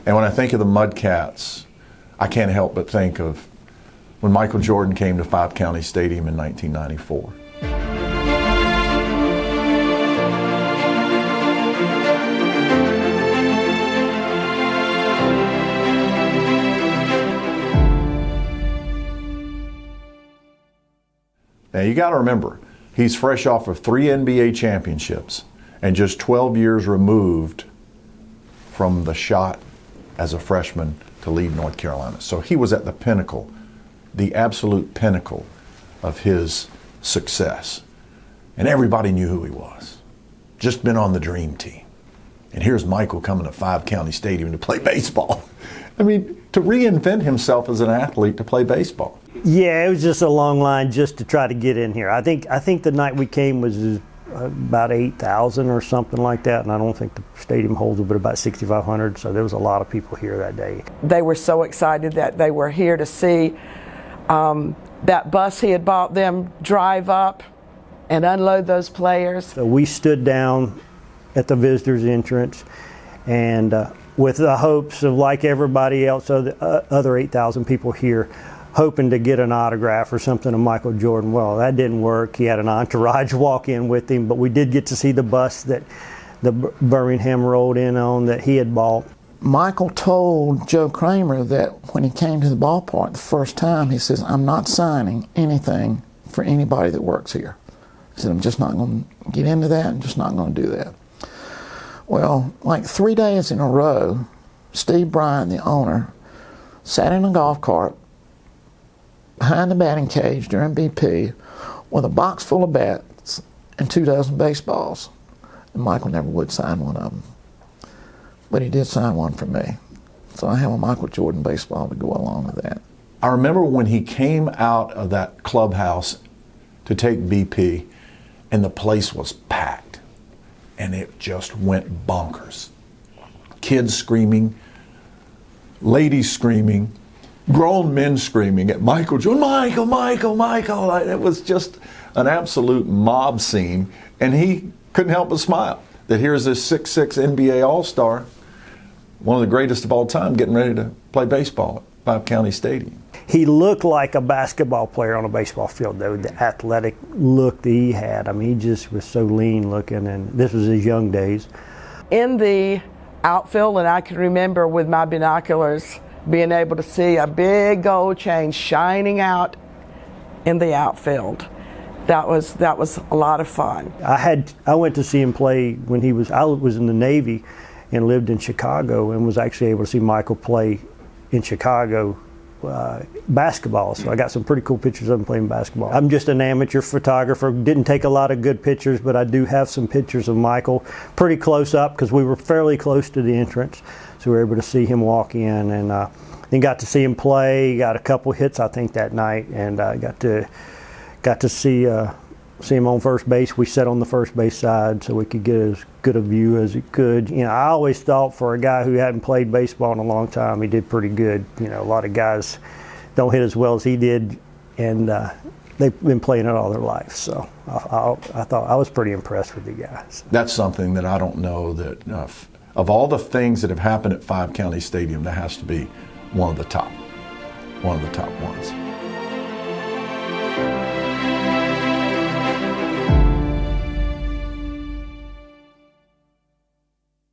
And when I think of the Mudcats, I can't help but think of when Michael Jordan came to Five County Stadium in 1994. Now you got to remember, he's fresh off of 3 NBA championships and just 12 years removed from the shot as a freshman to lead North Carolina. So he was at the pinnacle, the absolute pinnacle of his success. And everybody knew who he was. Just been on the dream team. And here's Michael coming to Five County Stadium to play baseball. I mean, to reinvent himself as an athlete to play baseball. Yeah, it was just a long line just to try to get in here. I think the night we came was about 8,000 or something like that, and I don't think the stadium holds but about 6,500, so there was a lot of people here that day. They were so excited that they were here to see that bus he had bought them drive up and unload those players. So we stood down at the visitors entrance, and with the hopes of, like everybody else, other 8,000 people here, hoping to get an autograph or something of Michael Jordan. Well, that didn't work. He had an entourage walk in with him, but we did get to see the bus that the Birmingham rolled in on that he had bought. Michael told Joe Kramer that when he came to the ballpark the first time, he says, "I'm not signing anything for anybody that works here." He said, "I'm just not going to get into that. I'm just not going to do that." Well, like 3 days in a row, Steve Bryant, the owner, sat in a golf cart behind the batting cage during BP with a box full of bats and 24 baseballs. And Michael never would sign one of them. But he did sign one for me. So I have a Michael Jordan baseball to go along with that. I remember when he came out of that clubhouse to take BP, and the place was packed. And it just went bonkers. Kids screaming, ladies screaming, grown men screaming at Michael Jordan, "Michael, Michael, Michael." It was just an absolute mob scene, and he couldn't help but smile that here's this 6'6" NBA All-Star, one of the greatest of all time, getting ready to play baseball at Five County Stadium. He looked like a basketball player on a baseball field, though, the athletic look that he had. I mean, he just was so lean looking, and this was his young days. In the outfield, and I can remember with my binoculars being able to see a big gold chain shining out in the outfield. That was a lot of fun. I went to see him play when I was in the Navy and lived in Chicago, and was actually able to see Michael play in Chicago basketball. So I got some pretty cool pictures of him playing basketball. I'm just an amateur photographer. Didn't take a lot of good pictures, but I do have some pictures of Michael pretty close up because we were fairly close to the entrance. So we were able to see him walk in, and then got to see him play. He got a couple hits, I think, that night, and got to see him on first base. We sat on the first base side so we could get as good a view as we could. You know, I always thought for a guy who hadn't played baseball in a long time, he did pretty good. You know, a lot of guys don't hit as well as he did, and they've been playing it all their life. So I thought I was pretty impressed with the guys. That's something that I don't know that of all the things that have happened at Five County Stadium, that has to be one of the top ones.